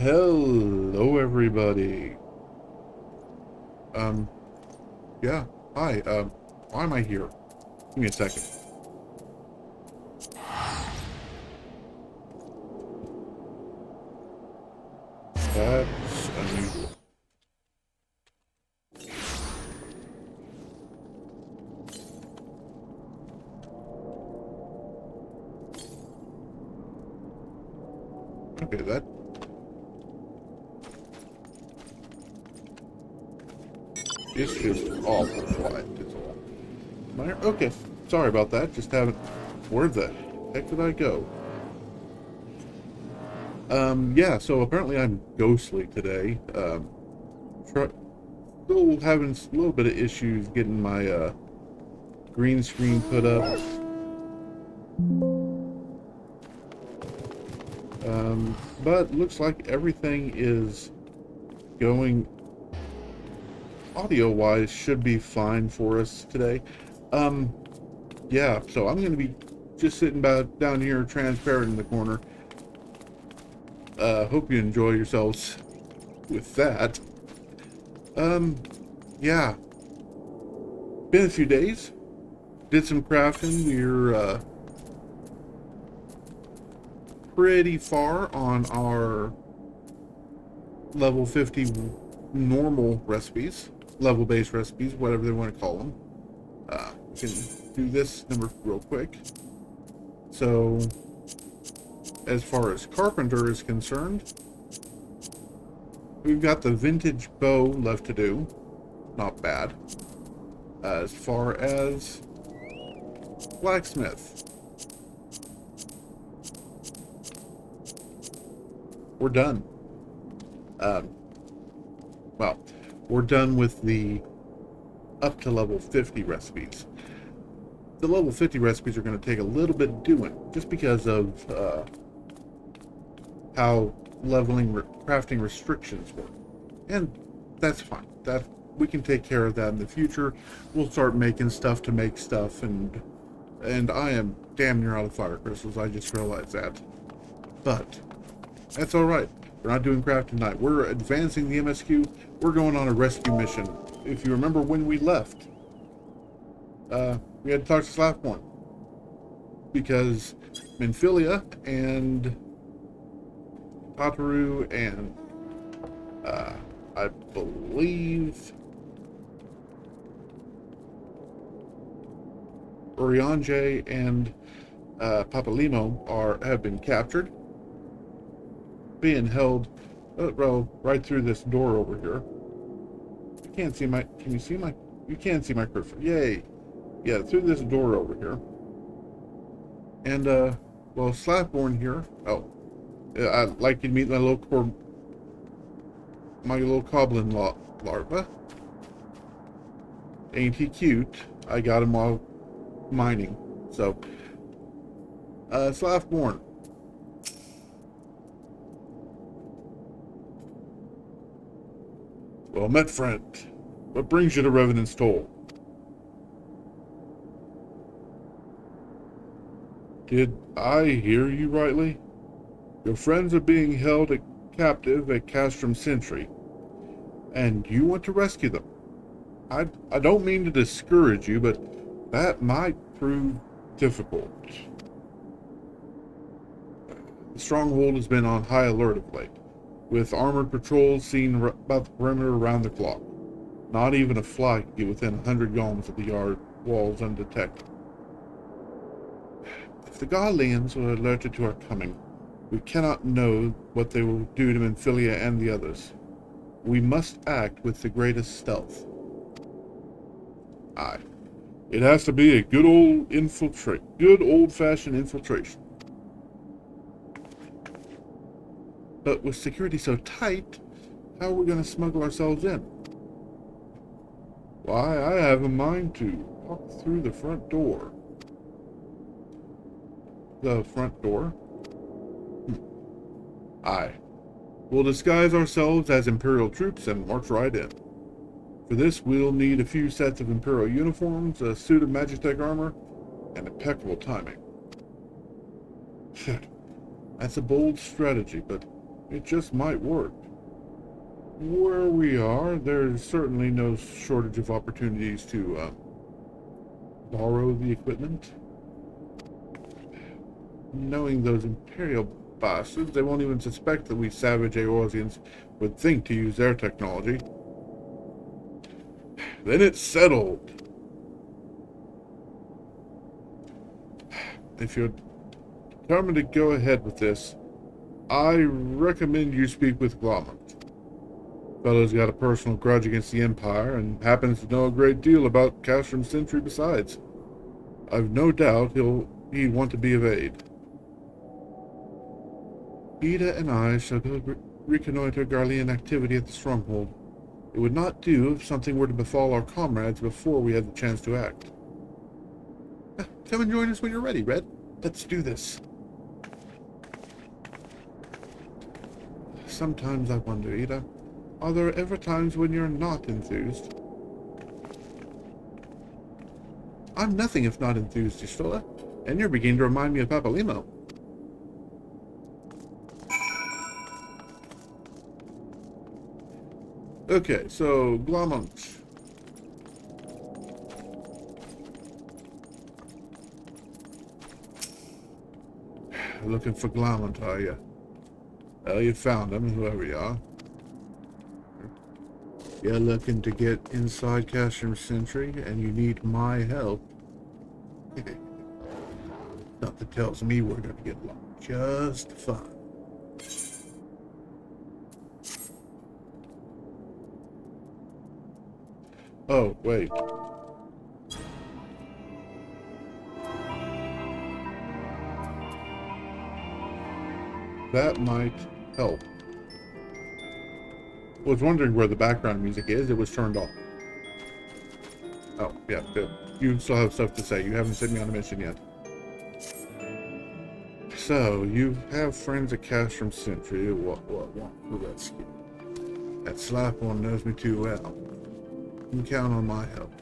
Hello, everybody. Um, yeah. Hi. Why am I here? Give me a second. That's unusual. Okay, it's just awful quiet, is all. Okay, sorry about that. Just haven't. Where the heck did I go? Yeah. So apparently I'm ghostly today. Still having a little bit of issues getting my green screen put up. But looks like everything is going audio-wise should be fine for us today. Um, yeah, so I'm going to be just sitting down here transparent in the corner. Hope you enjoy yourselves with that. Yeah. Been a few days. Did some crafting. We're, pretty far on our level 50 normal recipes. Level-based recipes, whatever they want to call them. We can do this number real quick. So, as far as carpenter is concerned, we've got the vintage bow left to do. Not bad. As far as blacksmith, we're done. Well, we're done with the up to level 50 recipes. The level 50 recipes are going to take a little bit of doing, just because of how crafting restrictions work. And that's fine. That we can take care of that in the future. We'll start making stuff to make stuff, and I am damn near out of fire crystals. I just realized that. But that's all right. We're not doing craft tonight. We're advancing the MSQ. We're going on a rescue mission. If you remember when we left, we had to talk to Slapborn because Minfilia and Pataru and I believe Urianje and Papalimo have been captured, being held right through this door over here. Can you see my, you can see my cursor. Yay. Yeah, through this door over here. And, well, Slapborn here. Oh, I'd like you to meet my little goblin larva. Ain't he cute? I got him while mining. So, Slapborn. Well met, friend. What brings you to Revenant's Toll? Did I hear you rightly? Your friends are being held captive at Castrum Sentry, and you want to rescue them. I don't mean to discourage you, but that might prove difficult. The stronghold has been on high alert of late, with armored patrols seen about the perimeter around the clock. Not even a fly could get within 100 yards of the yard walls undetected. If the Godlians are alerted to our coming, we cannot know what they will do to Minfilia and the others. We must act with the greatest stealth. Aye. It has to be a good old-fashioned infiltration. But with security so tight, how are we going to smuggle ourselves in? Why, I have a mind to walk through the front door. The front door? Aye. We'll disguise ourselves as Imperial troops and march right in. For this, we'll need a few sets of Imperial uniforms, a suit of Magitech armor, and impeccable timing. That's a bold strategy, but It just might work. Where we are, there's certainly no shortage of opportunities to borrow the equipment. Knowing those Imperial bastards, they won't even suspect that we savage Eorzeans would think to use their technology. Then it's settled. If you're determined to go ahead with this, I recommend you speak with Glomont. Fellow's got a personal grudge against the Empire and happens to know a great deal about Castrum Sentry besides. I've no doubt he'd want to be of aid. Ida and I shall go reconnoiter Garlean activity at the stronghold. It would not do if something were to befall our comrades before we had the chance to act. Come and join us when you're ready, Red. Let's do this. Sometimes I wonder, Ida, are there ever times when you're not enthused? I'm nothing if not enthused, Istola, and you're beginning to remind me of Papalimo. Okay, so Glomont. Looking for Glomont, are you? Well, you found him, whoever you are. You're looking to get inside Castrum Sentry, and you need my help. Something tells me we're going to get along just fine. Oh, wait. That might help. I was wondering where the background music is. It was turned off. Oh, yeah, good. You still have stuff to say. You haven't sent me on a mission yet. So, you have friends at Castrum Sentry. What? Who that skin? That Slaphorn knows me too well. You can count on my help.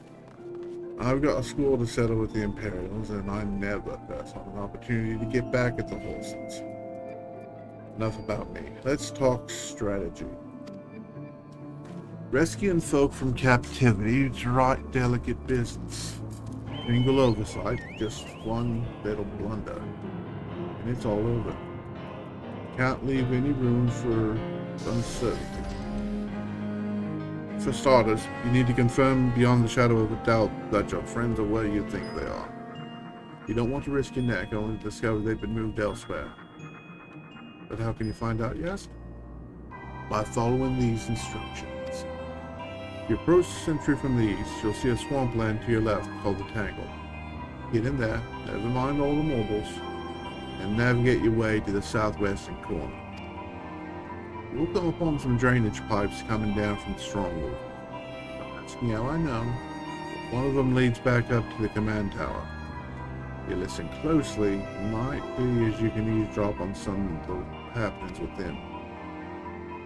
I've got a score to settle with the Imperials, and I never pass on an opportunity to get back at the Holstons. Enough about me. Let's talk strategy. Rescuing folk from captivity is right delicate business. Single oversight, just one little blunder, and it's all over. Can't leave any room for uncertainty. For starters, you need to confirm beyond the shadow of a doubt that your friends are where you think they are. You don't want to risk your neck only to discover they've been moved elsewhere. But how can you find out, yes? By following these instructions. If you approach the Sentry from the east, you'll see a swampland to your left called the Tangle. Get in there, never mind all the mobiles, and navigate your way to the southwestern corner. You'll come upon some drainage pipes coming down from the stronghold. Don't ask me how I know. One of them leads back up to the command tower. If you listen closely, it might be as you can eavesdrop on some of the happenings within.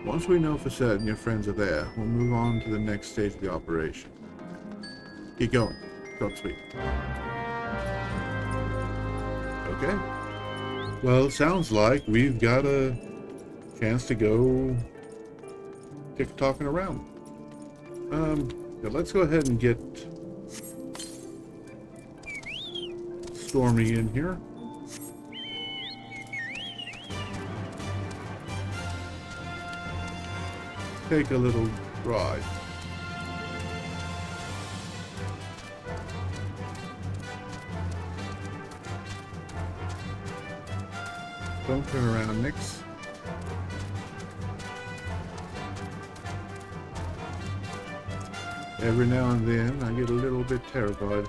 Once we know for certain your friends are there, we'll move on to the next stage of the operation. Keep going. Godspeed. Okay. Well, it sounds like we've got a chance to go tick-tocking around. Yeah, let's go ahead and get Stormy in here. Take a little ride. Don't turn around, Nix. Every now and then, I get a little bit terrified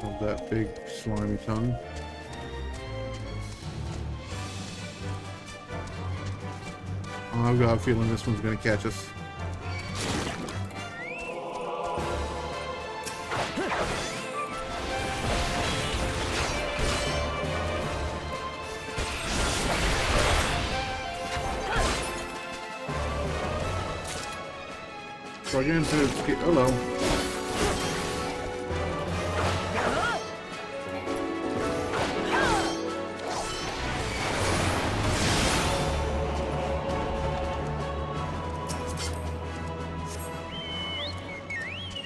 of that big slimy tongue. I've got a feeling this one's going to catch us. So again, hello.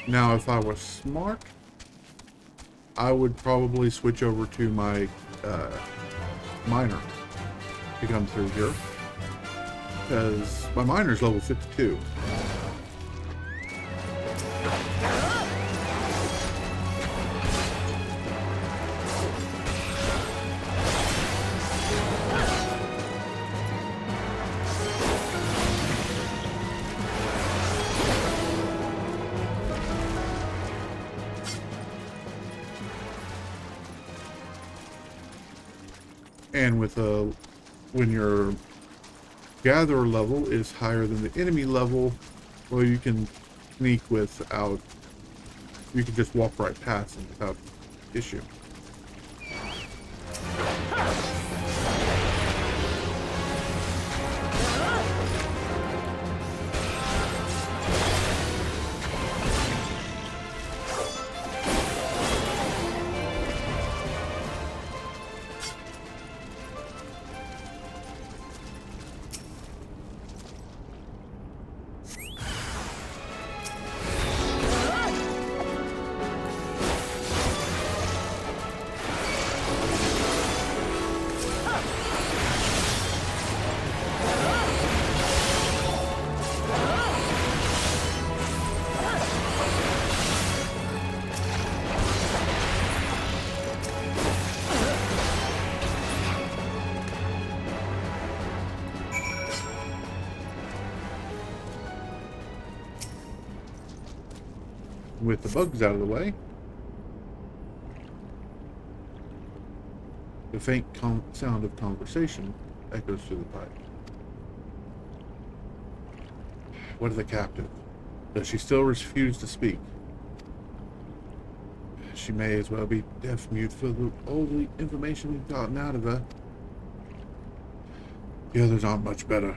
Now, if I was smart, I would probably switch over to my miner to come through here, because my miner's level 52. And with when your gatherer level is higher than the enemy level, well, you can sneak without, you can just walk right past them without issue. With the bugs out of the way, the faint sound of conversation echoes through the pipe. What of the captive? Does she still refuse to speak? She may as well be deaf-mute for all the information we've gotten out of her. The others aren't much better.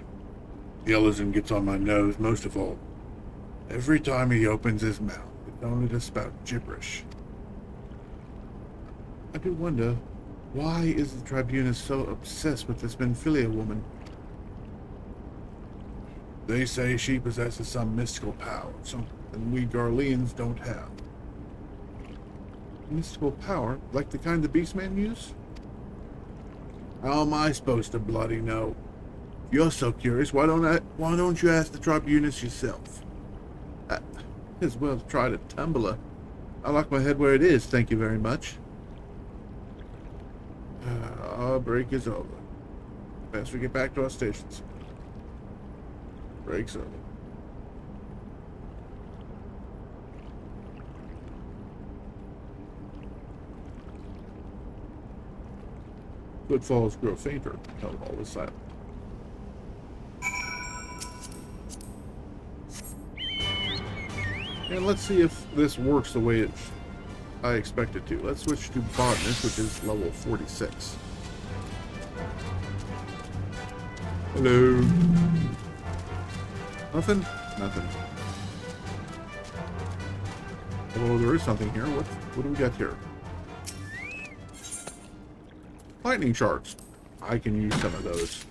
The Ellison gets on my nose most of all. Every time he opens his mouth, it's only to spout gibberish. I do wonder, why is the Tribunus so obsessed with this Benfilia woman? They say she possesses some mystical power, something we Garleans don't have. Mystical power? Like the kind the Beastmen use? How am I supposed to bloody know? If you're so curious, why don't you ask the Tribunus yourself? As well try to tumble her. I like my head where it is, thank you very much. Our break is over. Best we get back to our stations. Break's over. Footfalls grow fainter until all is silent. And let's see if this works the way I expect it to. Let's switch to Botanist, which is level 46. Hello. Nothing? Nothing. Although there is something here. What do we got here? Lightning sharks. I can use some of those.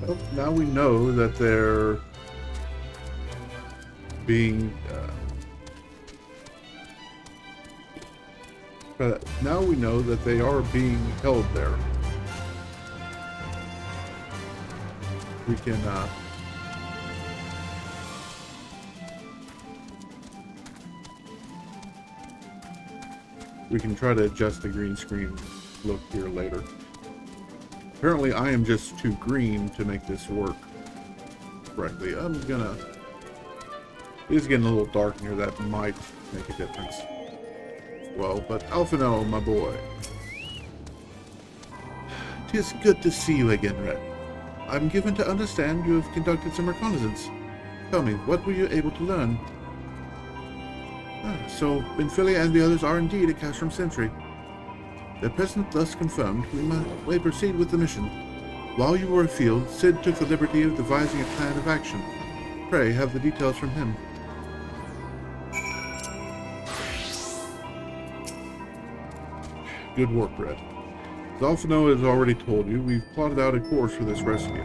Well, now we know that they're being now we know that they are being held there. We can try to adjust the green screen look here later. Apparently I am just too green to make this work correctly. It is getting a little dark in here. That might make a difference. well, but Alphino, my boy. 'Tis good to see you again, Red. I'm given to understand you have conducted some reconnaissance. Tell me, what were you able to learn? So, Benfilia and the others are indeed a Castrum sentry. Their presence thus confirmed, we may proceed with the mission. While you were afield, Sid took the liberty of devising a plan of action. Pray, have the details from him. Good work, Red. As Alphino has already told you, we've plotted out a course for this rescue.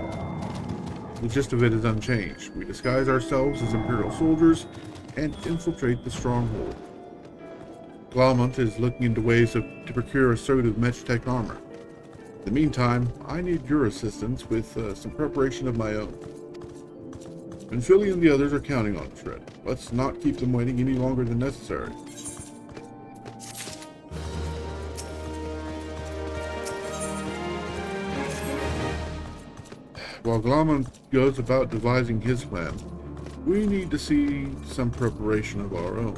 The gist of it is unchanged. We disguise ourselves as Imperial soldiers and infiltrate the stronghold. Glaumont is looking into ways to procure a suit of Metchtech armor. In the meantime, I need your assistance with some preparation of my own. Benfilia and the others are counting on us, Red. Let's not keep them waiting any longer than necessary. While Glaumont goes about devising his plan, we need to see some preparation of our own.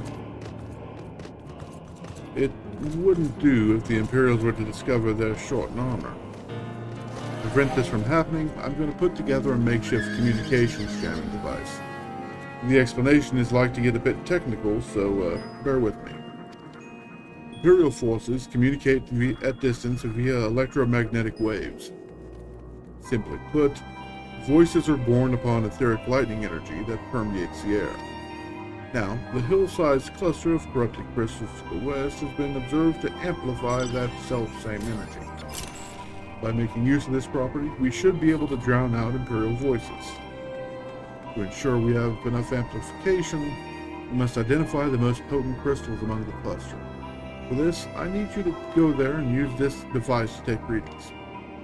It wouldn't do if the Imperials were to discover they're short in armor. To prevent this from happening, I'm going to put together a makeshift communications jamming device. The explanation is like to get a bit technical, so bear with me. Imperial forces communicate at distance via electromagnetic waves. Simply put, voices are born upon etheric lightning energy that permeates the air. Now, the hill-sized cluster of corrupted crystals to the west has been observed to amplify that self-same energy. By making use of this property, we should be able to drown out Imperial voices. To ensure we have enough amplification, we must identify the most potent crystals among the cluster. For this, I need you to go there and use this device to take readings.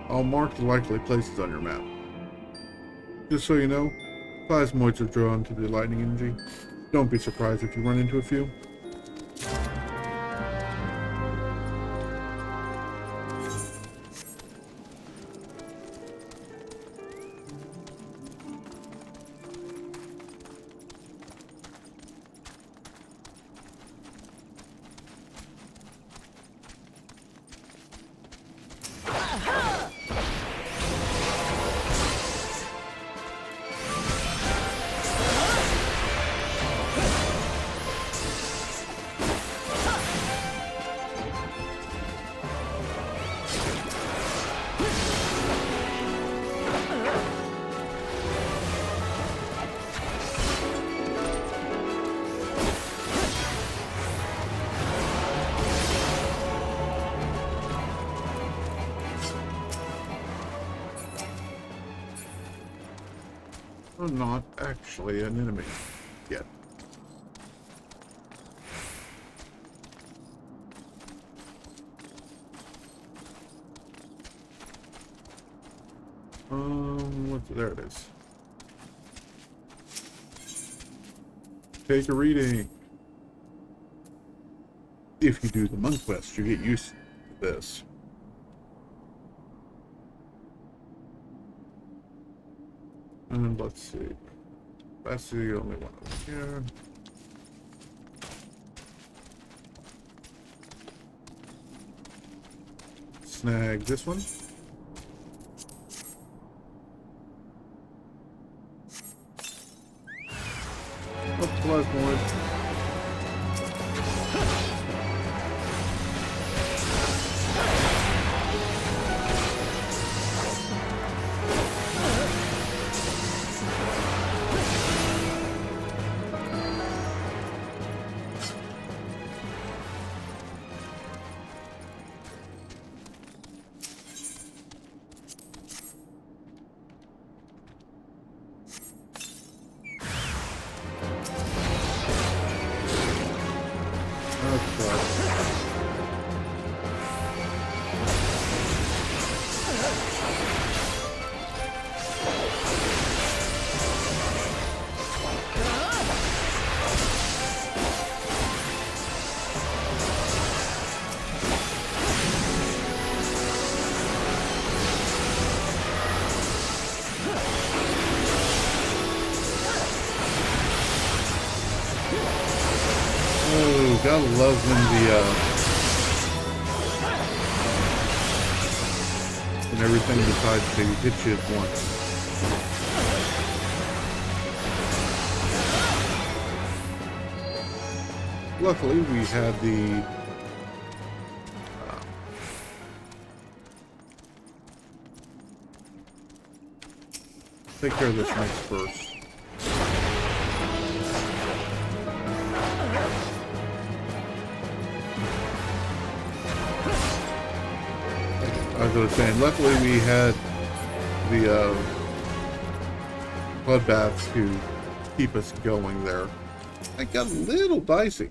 I'll mark the likely places on your map. Just so you know, plasmoids are drawn to the lightning energy. Don't be surprised if you run into a few. I'm not actually an enemy yet. There it is. Take a reading. If you do the monk quest, you get used to this. And let's see. That's the only one over here. Snag this one. Up to last point. Gotta love when the and everything decides to hit you at once. Luckily, we had the take care of this mix first. As I was saying, luckily we had the bloodbaths to keep us going there. It got a little dicey,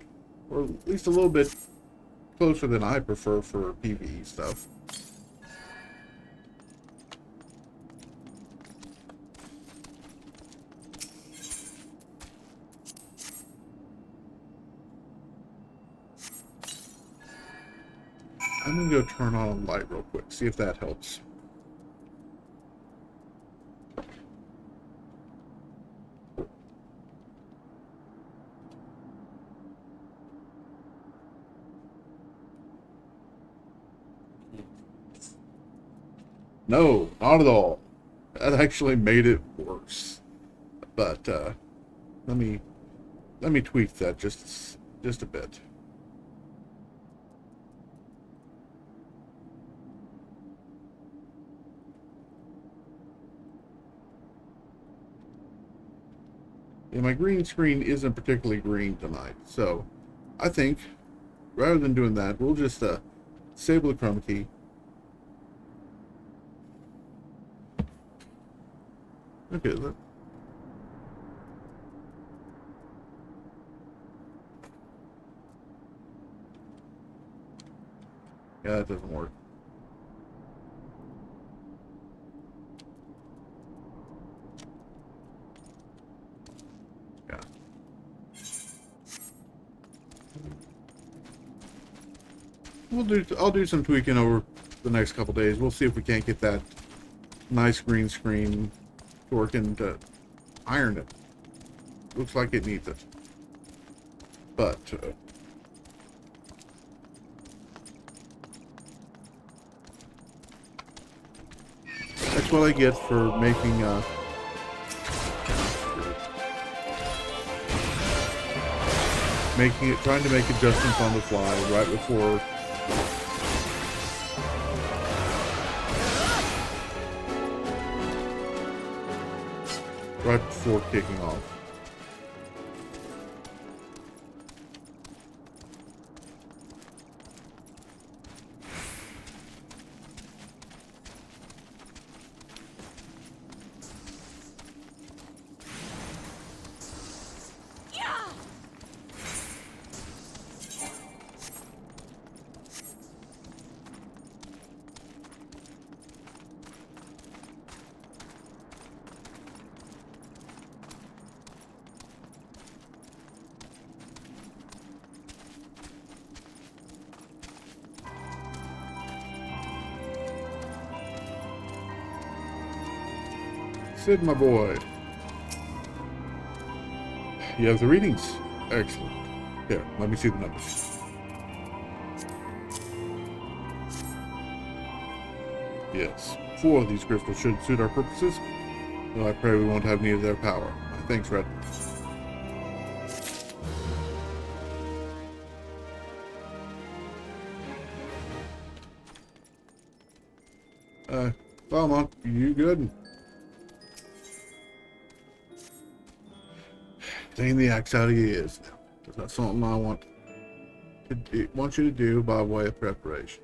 or at least a little bit closer than I prefer for PvE stuff. I'm gonna go turn on a light real quick, see if that helps. No, not at all. That actually made it worse. But let me tweak that just a bit. And my green screen isn't particularly green tonight, so I think rather than doing that, we'll just disable the chroma key. Okay, yeah, that doesn't work. Yeah. I'll do some tweaking over the next couple days. We'll see if we can't get that nice green screen working to iron it. Looks like it needs it. But that's what I get for making trying to make adjustments on the fly right before kicking off. Sid, my boy. You have the readings? Excellent. Here, let me see the numbers. Yes, 4 of these crystals should suit our purposes, though I pray we won't have need of their power. Thanks, Red. Valmont, you good? Taking the axe out of your ears now. That's something I want you to do by way of preparation.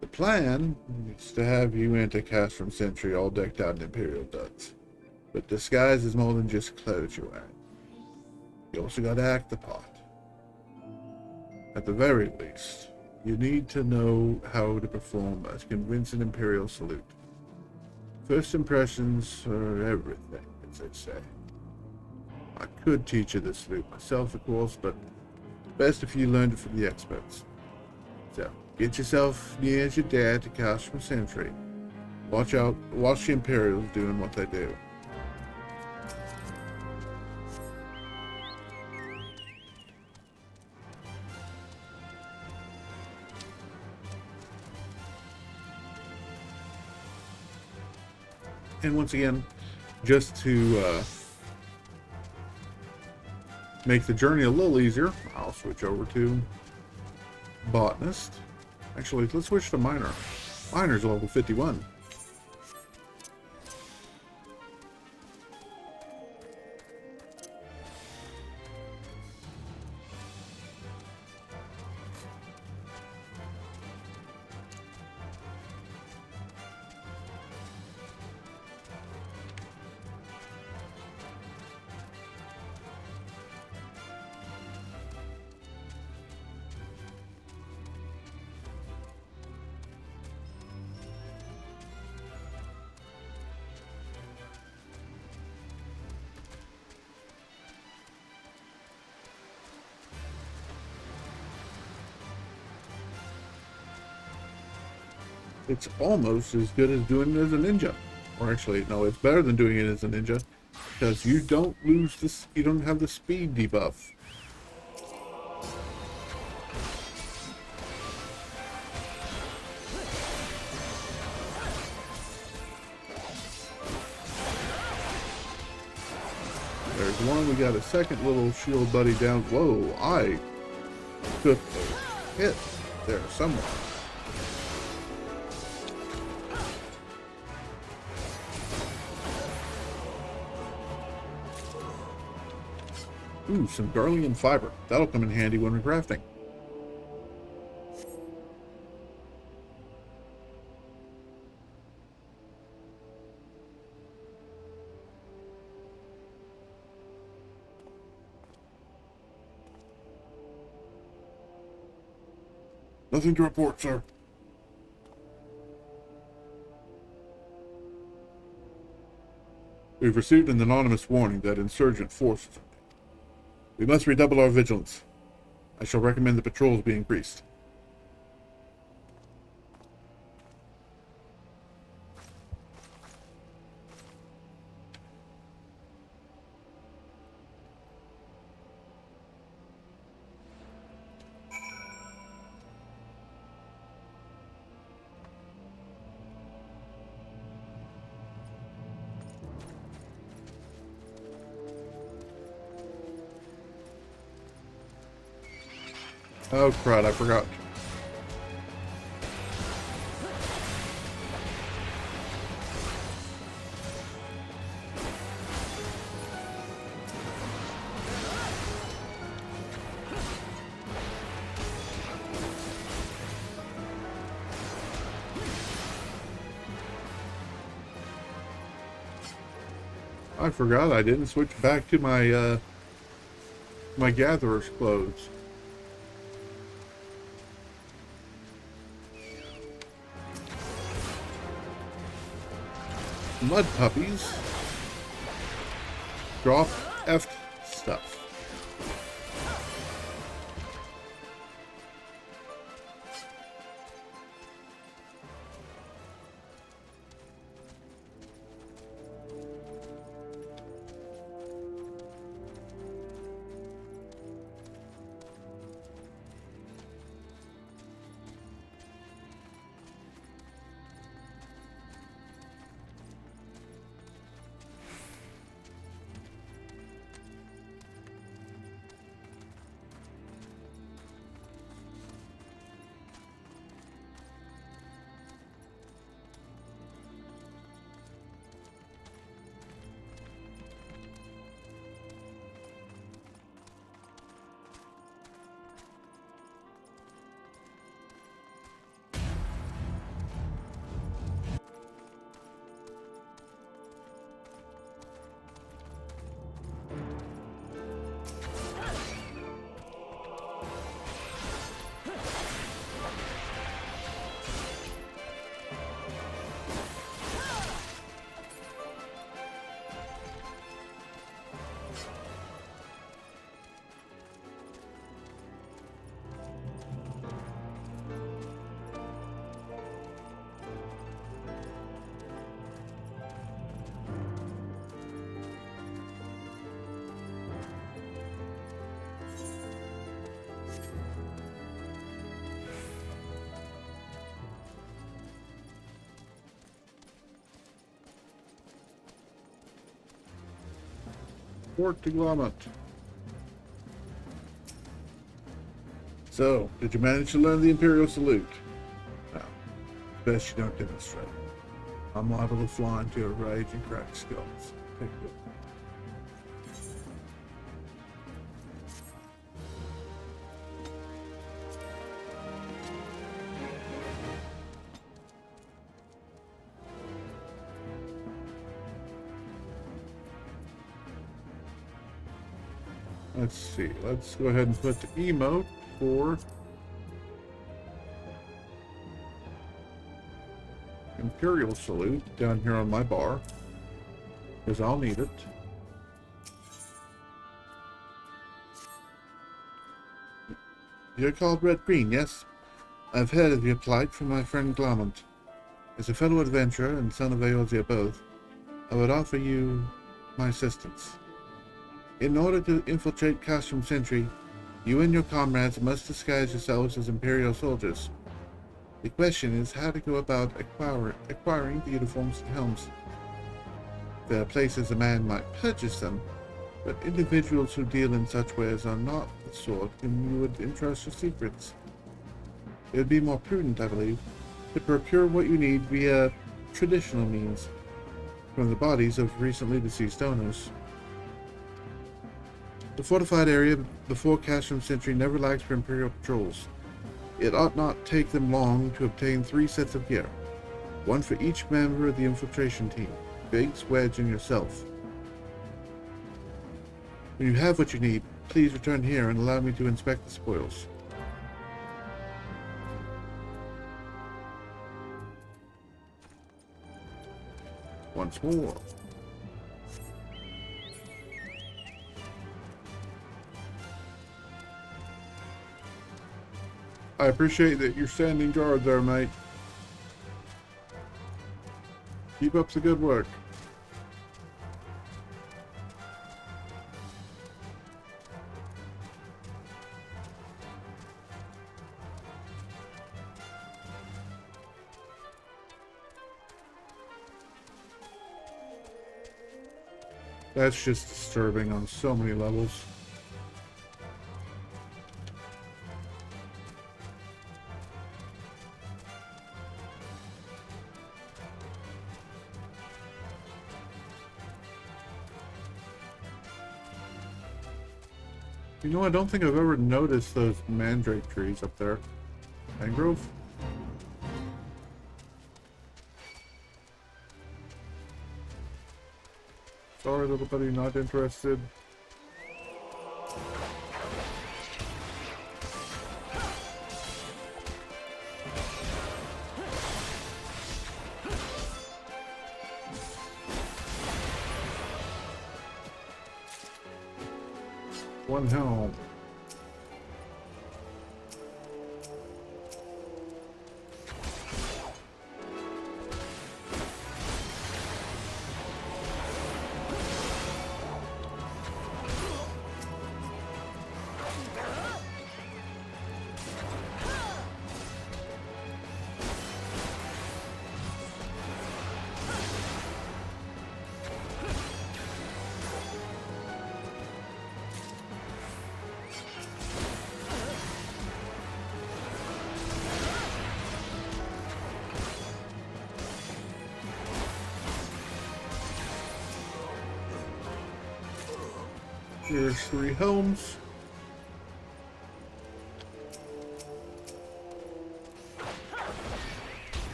The plan is to have you enter Castrum Sentry all decked out in Imperial duds. But disguise is more than just clothes you're wearing. You also got to act the part. At the very least, you need to know how to perform a convincing Imperial salute. First impressions are everything, as they say. I could teach you the salute myself, of course, but best if you learned it from the experts. So, get yourself near as you dare to Castrum Sentry. Watch the Imperials doing what they do. And once again, just to make the journey a little easier, I'll switch over to botanist. Actually, let's switch to miner. Miner's level 51. It's almost as good as doing it as a ninja. Or actually, no, it's better than doing it as a ninja. Because you don't lose this, you don't have the speed debuff. There's one, we got a second little shield buddy down. Whoa, I took a hit there somewhere. Ooh, some Garlean fiber. That'll come in handy when we're crafting. Nothing to report, sir. We've received an anonymous warning that insurgent forces are. We must redouble our vigilance. I shall recommend the patrols be increased. Oh crud, I forgot. I forgot I didn't switch back to my my gatherer's clothes. Mud puppies drop F stuff. Report to Glommet. So, did you manage to learn the Imperial Salute? No. Best you don't demonstrate. I'm liable to fly into a rage and crack skulls. Take it. Let's see. Let's go ahead and put the emote for Imperial Salute down here on my bar, because I'll need it. You're called Red Green, yes? I've heard of your plight from my friend Glomont. As a fellow adventurer and son of Eorzea both, I would offer you my assistance. In order to infiltrate Castrum Sentry, you and your comrades must disguise yourselves as Imperial soldiers. The question is how to go about acquiring the uniforms and helms. There are places a man might purchase them, but individuals who deal in such wares are not the sort whom you would entrust your secrets. It would be more prudent, I believe, to procure what you need via traditional means, from the bodies of recently deceased owners. The fortified area before Castrum Sentry never lacks for Imperial patrols. It ought not take them long to obtain 3 sets of gear, one for each member of the infiltration team, Biggs, Wedge, and yourself. When you have what you need, please return here and allow me to inspect the spoils. Once more. I appreciate that you're standing guard there, mate. Keep up the good work. That's just disturbing on so many levels. You know, I don't think I've ever noticed those mandrake trees up there. Mangrove? Sorry, little buddy, not interested. One helm. There's 3 helms.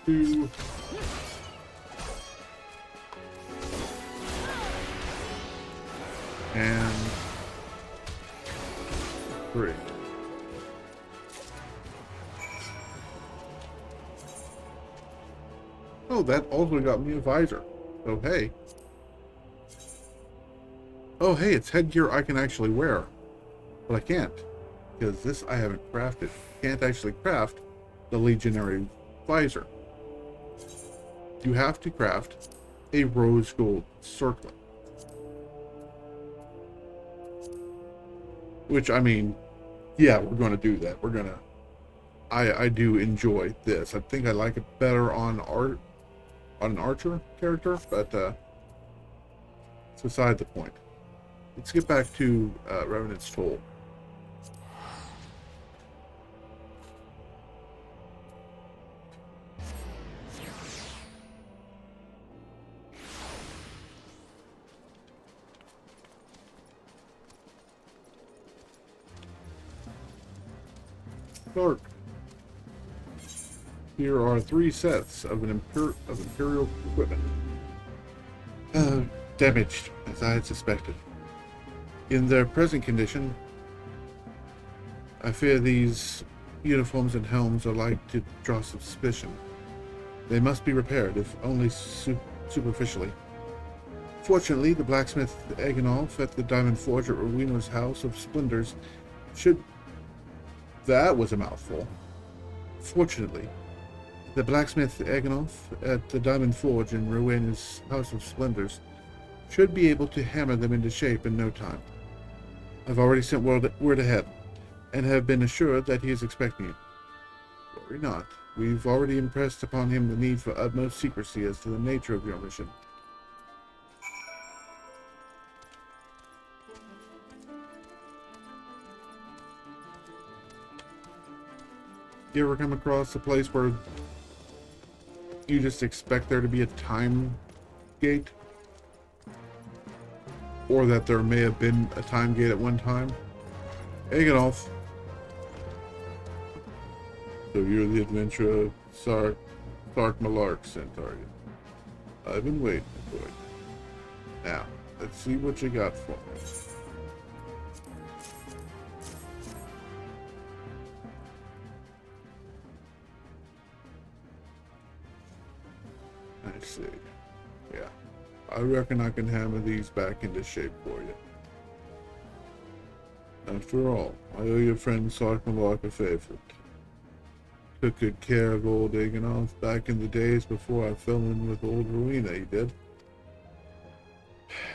Two. And 3. Oh, that also got me a visor. Oh, hey. Oh, hey, it's headgear I can actually wear. But I can't, because this I haven't crafted. Can't actually craft the Legionary visor. You have to craft a rose gold circlet. Which, I mean, Yeah, we're going to do that. We're going to. I do enjoy this. I think I like it better on an archer character, but it's beside the point. Let's get back to Revenant's Toll. Start. Here are 3 sets of Imperial equipment. Damaged, as I had suspected. In their present condition, I fear these uniforms and helms are like to draw suspicion. They must be repaired, if only superficially. Fortunately, the blacksmith Agonolf at the Diamond Forge at Rowena's House of Splendors should... That was a mouthful. Fortunately, the blacksmith Agonolf at the Diamond Forge in Rowena's House of Splendors should be able to hammer them into shape in no time. I've already sent word ahead, and have been assured that he is expecting you. Worry not. We've already impressed upon him the need for utmost secrecy as to the nature of your mission. You ever come across a place where you just expect there to be a time gate? Or that there may have been a time gate at one time? Agonolf. So you're the adventurer of Sark Malark sent, are you? I've been waiting for you. Now, let's see what you got for me. I see. Yeah. I reckon I can hammer these back into shape for you. After all, I owe your friend Sark Malark a favor. Took good care of old Agonolf back in the days before I fell in with old Rowena, he did.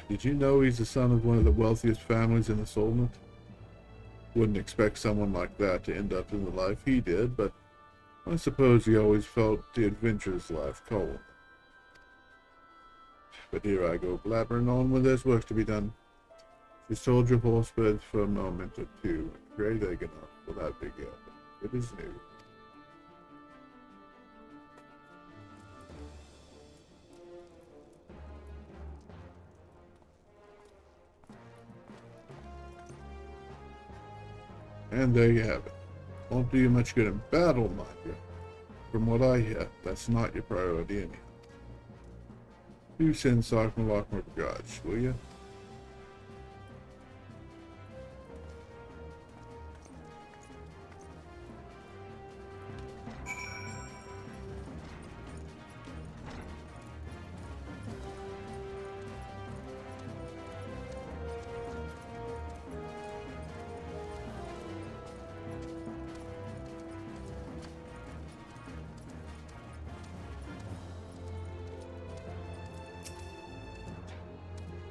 Did you know he's the son of one of the wealthiest families in the Solent? Wouldn't expect someone like that to end up in the life he did, but I suppose he always felt the adventurer's life calling. But here I go blabbering on when there's work to be done. Just hold your horse birds for a moment or two, and great Agonolf will have big help. It is new. And there you have it. Won't do you much good in battle, mind you. From what I hear, that's not your priority anyhow. Do send Sark Malark my regards, will you?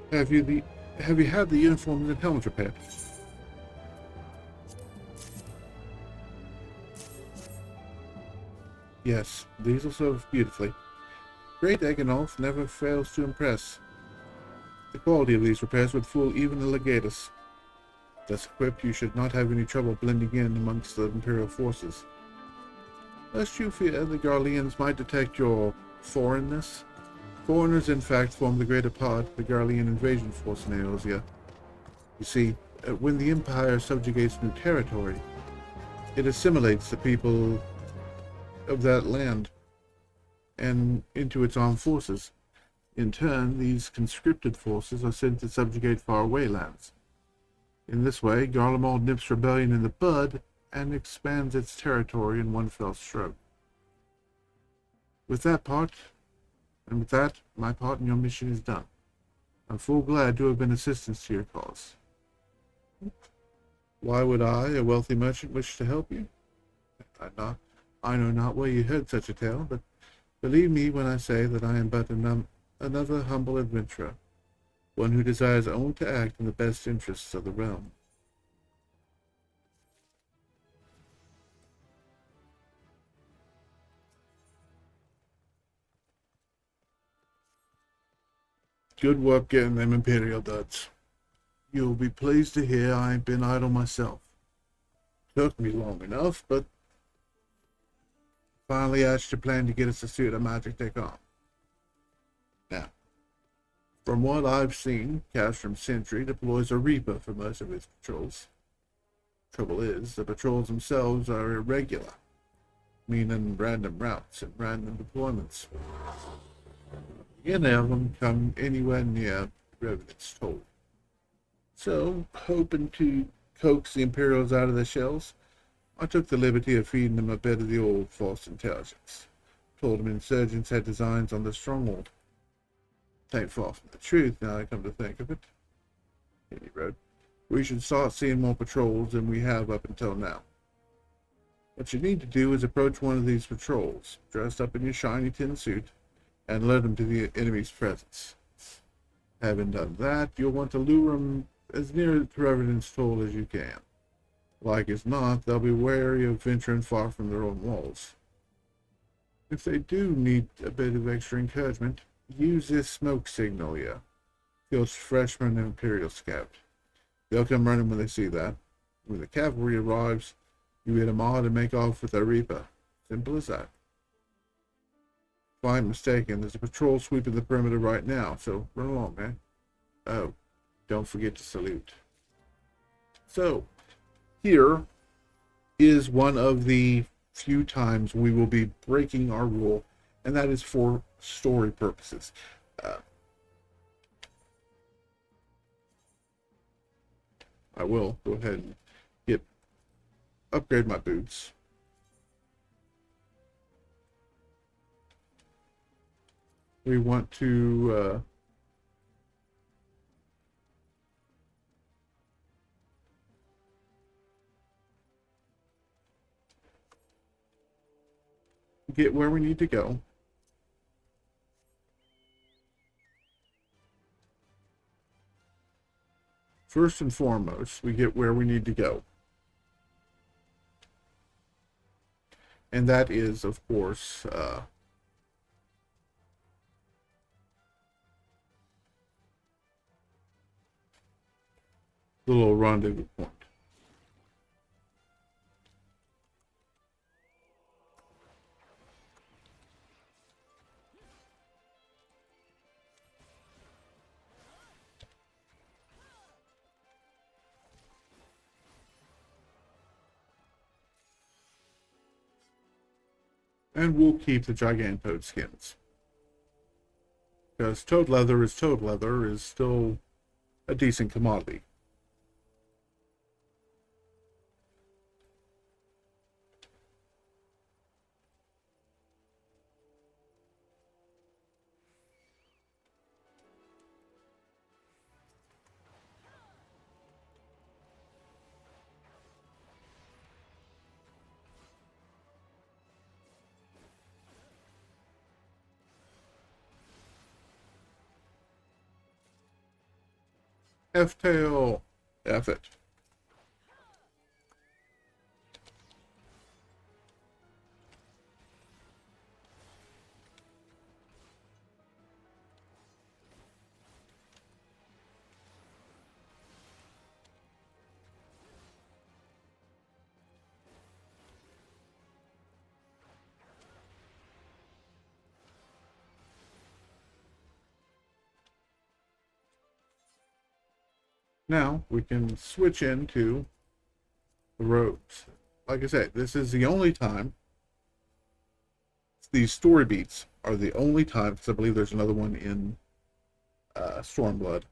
Have you had the uniforms and helmets repaired? Yes, these will serve beautifully. Great Agonolf never fails to impress. The quality of these repairs would fool even a legatus. Thus equipped, you should not have any trouble blending in amongst the Imperial forces. Lest you fear the Garleans might detect your foreignness. Foreigners, in fact, form the greater part of the Garlean invasion force in Eosia. You see, when the Empire subjugates new territory, it assimilates the people of that land and into its armed forces. In turn, these conscripted forces are sent to subjugate faraway lands. In this way, Garlemald nips rebellion in the bud and expands its territory in one fell stroke. With that, my part in your mission is done. I'm full glad to have been assistance to your cause. Why would I, a wealthy merchant, wish to help you? I know not where you heard such a tale, but believe me when I say that I am but another humble adventurer, one who desires only to act in the best interests of the realm. Good work getting them Imperial duds. You'll be pleased to hear I ain't been idle myself. Took me long enough, but finally hatched a plan to get us a suit of magic take on. Now, from what I've seen, Castrum Sentry deploys a Reaper for most of his patrols. Trouble is, the patrols themselves are irregular, meaning random routes and random deployments. Any of them come anywhere near revenants told. So, hoping to coax the Imperials out of their shells, I took the liberty of feeding them a bit of the old false intelligence. Told them insurgents had designs on the stronghold. Ain't far from the truth now I come to think of it. He wrote, we should start seeing more patrols than we have up until now. What you need to do is approach one of these patrols, dressed up in your shiny tin suit, and lead them to the enemy's presence. Having done that, you'll want to lure them as near to Revenant's toll as you can. Like as not, they'll be wary of venturing far from their own walls. If they do need a bit of extra encouragement, use this smoke signal here. Kills freshman and Imperial Scout. They'll come running when they see that. When the cavalry arrives, you hit them hard and make off with their Reaper. Simple as that. If I'm mistaken, there's a patrol sweeping the perimeter right now, so run along, man. Oh, don't forget to salute. So, here is one of the few times we will be breaking our rule, and that is for story purposes. I will go ahead and upgrade my boots. We want to get where we need to go. First and foremost, we get where we need to go. And that is, of course, the little rendezvous point. And we'll keep the Gigantode skins. Because toad leather is still a decent commodity. F-tail. F it. Now we can switch into the roads. Like I said, this is the only time. These story beats are the only time, because I believe there's another one in Stormblood.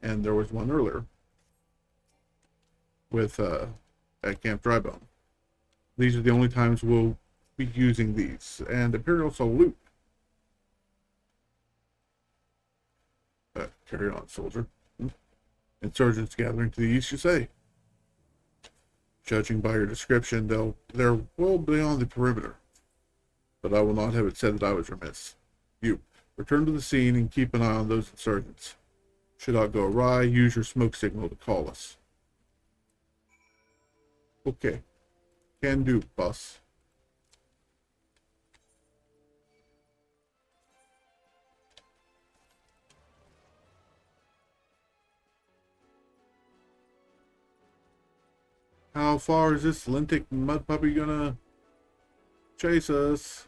And there was one earlier with at Camp Drybone. These are the only times we'll be using these. And Imperial Salute. Carry on, soldier. Insurgents gathering to the east, you say? Judging by your description, they're well beyond the perimeter. But I will not have it said that I was remiss. You, return to the scene and keep an eye on those insurgents. Should I go awry, use your smoke signal to call us. Okay. Can do, boss. How far is this lintic mud puppy gonna chase us?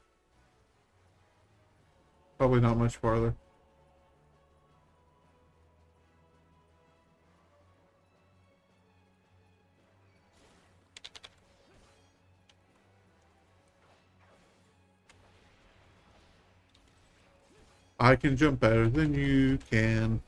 Probably not much farther. I can jump better than you can.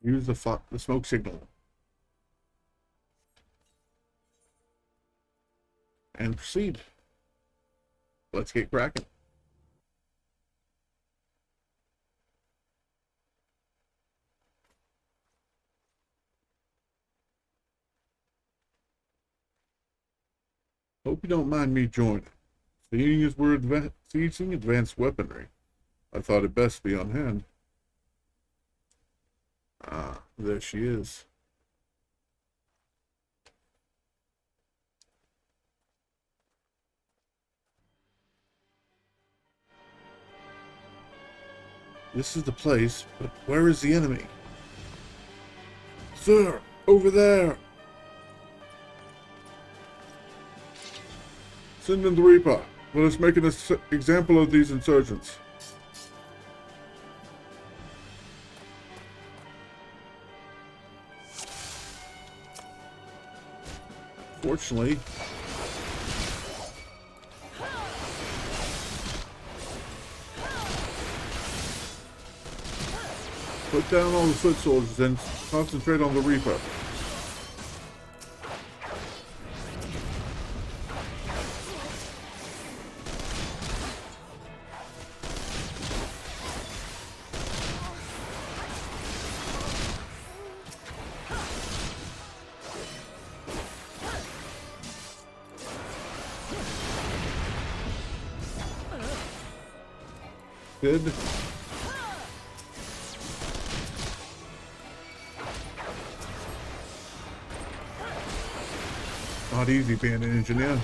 Use the smoke signal. And proceed. Let's get cracking. Hope you don't mind me joining. Seeing as we're seizing advanced weaponry, I thought it best be on hand. Ah, there she is. This is the place, but where is the enemy? Sir, over there! Send in the Reaper. Let us make an example of these insurgents. Fortunately, put down all the foot soldiers and concentrate on the Reaper. Good. Not easy being an engineer.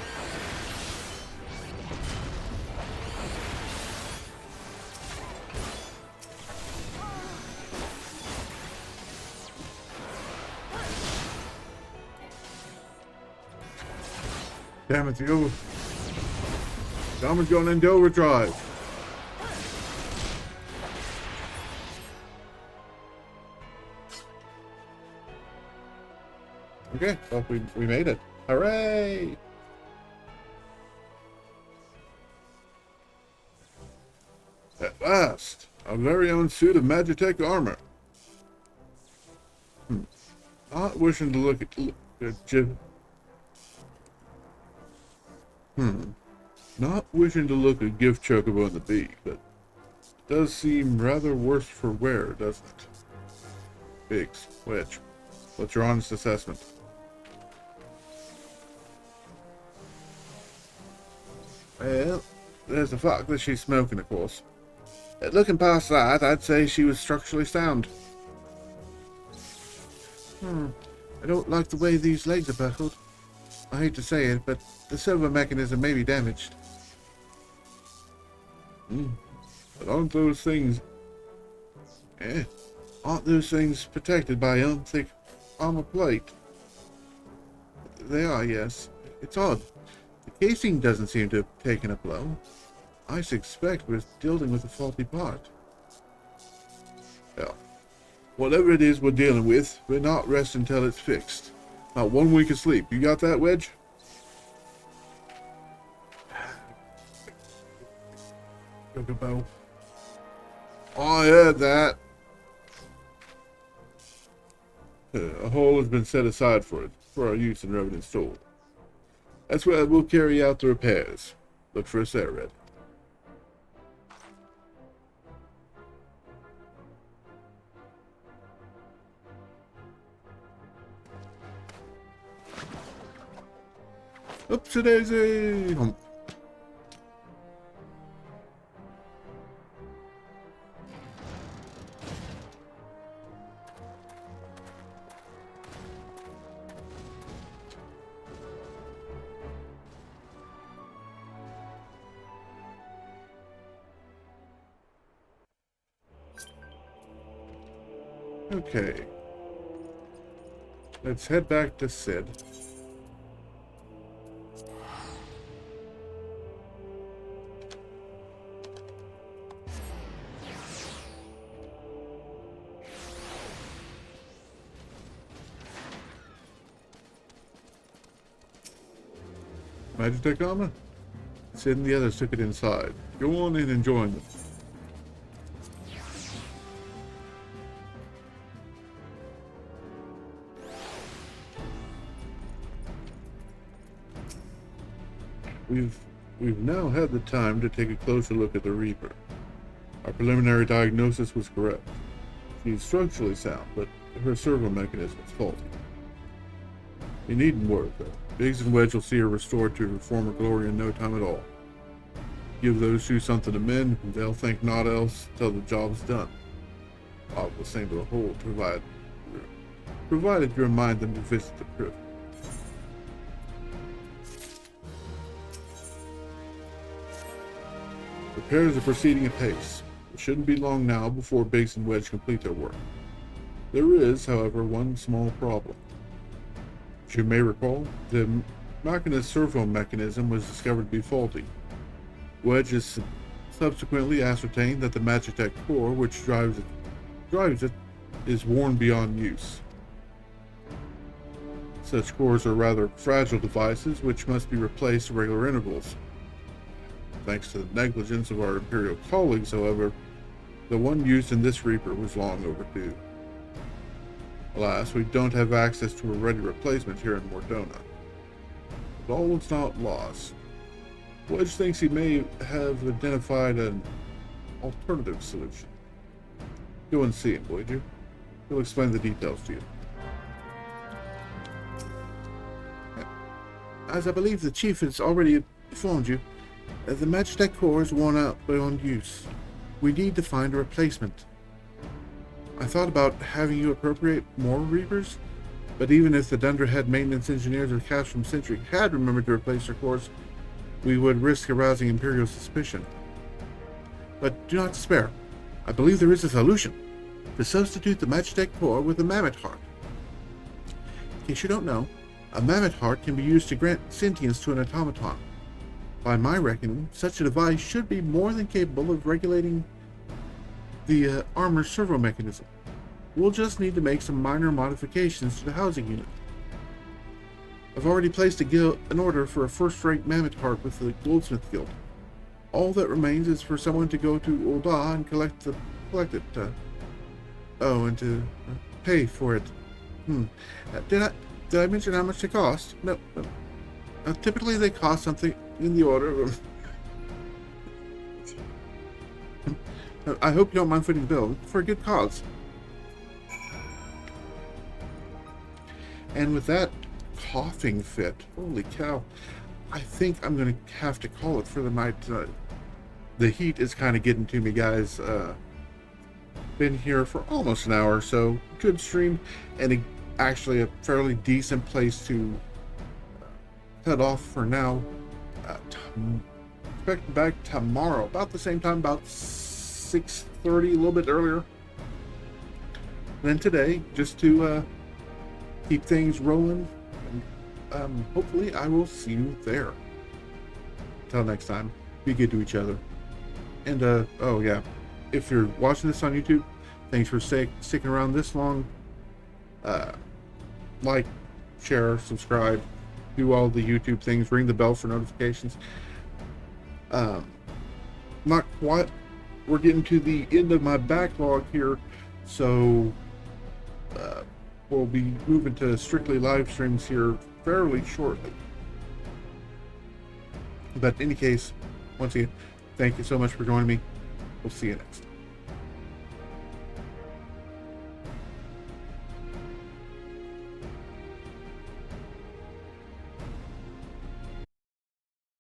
Damn it, you. Someone's going into overdrive. Okay, well, we made it. Hooray! At last, our very own suit of Magitech armor. Not wishing to look at Jim. Not wishing to look a gift chocobo in the beak, but it does seem rather worse for wear, doesn't it? Biggs, Wedge, what's your honest assessment? Well, there's the fact that she's smoking, of course. Looking past that, I'd say she was structurally sound. I don't like the way these legs are buckled. I hate to say it, but the servo mechanism may be damaged. But aren't those things... aren't those things protected by thick armor plate? They are, yes. It's odd. The casing doesn't seem to have taken a blow. I suspect we're dealing with a faulty part. Well, whatever it is we're dealing with, we're not rest until it's fixed. Not 1 week of sleep. You got that, Wedge? Chocobo. I heard that. A hole has been set aside for it, for our use in Revenant's Soul. That's where we'll carry out the repairs. Look for us there, Red. Oopsie daisy! Okay. Let's head back to Sid. Magitech armor? Sid and the others took it inside. Go on in and join them. We've now had the time to take a closer look at the Reaper. Our preliminary diagnosis was correct. She's structurally sound, but her servo mechanism is faulty. You needn't worry, though. Biggs and Wedge will see her restored to her former glory in no time at all. Give those two something to mend, and they'll think naught else till the job's done. All the same to the whole, provided you remind them to visit the prison. Repairs are proceeding apace. It shouldn't be long now before Biggs and Wedge complete their work. There is, however, one small problem. As you may recall, the Machina's servo mechanism was discovered to be faulty. Wedge has subsequently ascertained that the Magitech core, which drives it, is worn beyond use. Such cores are rather fragile devices which must be replaced at regular intervals. Thanks to the negligence of our Imperial colleagues, however, the one used in this Reaper was long overdue. Alas, we don't have access to a ready replacement here in Mordona. But all is not lost. Wedge thinks he may have identified an alternative solution. Go and see him, would you? He'll explain the details to you. As I believe the Chief has already informed you, the Magitech core is worn out beyond use. We need to find a replacement. I thought about having you appropriate more Reapers, but even if the Dunderhead maintenance engineers or cast from Sentry had remembered to replace their cores, we would risk arousing Imperial suspicion. But do not despair. I believe there is a solution. To substitute the Magitech core with a Mammoth Heart. In case you don't know, a Mammoth Heart can be used to grant sentience to an automaton. By my reckoning, such a device should be more than capable of regulating the armor servo mechanism. We'll just need to make some minor modifications to the housing unit. I've already placed an order for a first-rate Mammoth Heart with the Goldsmith Guild. All that remains is for someone to go to Ul'dah and collect it. And to pay for it. Did I mention how much they cost? No. Typically they cost something in the order of... I hope you don't mind footing the bill. For a good cause. And with that coughing fit, holy cow, I think I'm going to have to call it for the night. The heat is kind of getting to me, guys. Been here for almost an hour, so good stream, and actually a fairly decent place to cut off for now. Expect back tomorrow, about the same time, about 6:30, a little bit earlier than today, just to keep things rolling. And hopefully I will see you there. Until next time, be good to each other. And oh yeah, if you're watching this on YouTube, thanks for sticking around this long. Like, share, subscribe, do all the YouTube things, ring the bell for notifications. Not quite. We're getting to the end of my backlog here, so we'll be moving to strictly live streams here fairly shortly. But in any case, once again, thank you so much for joining me. We'll see you next time.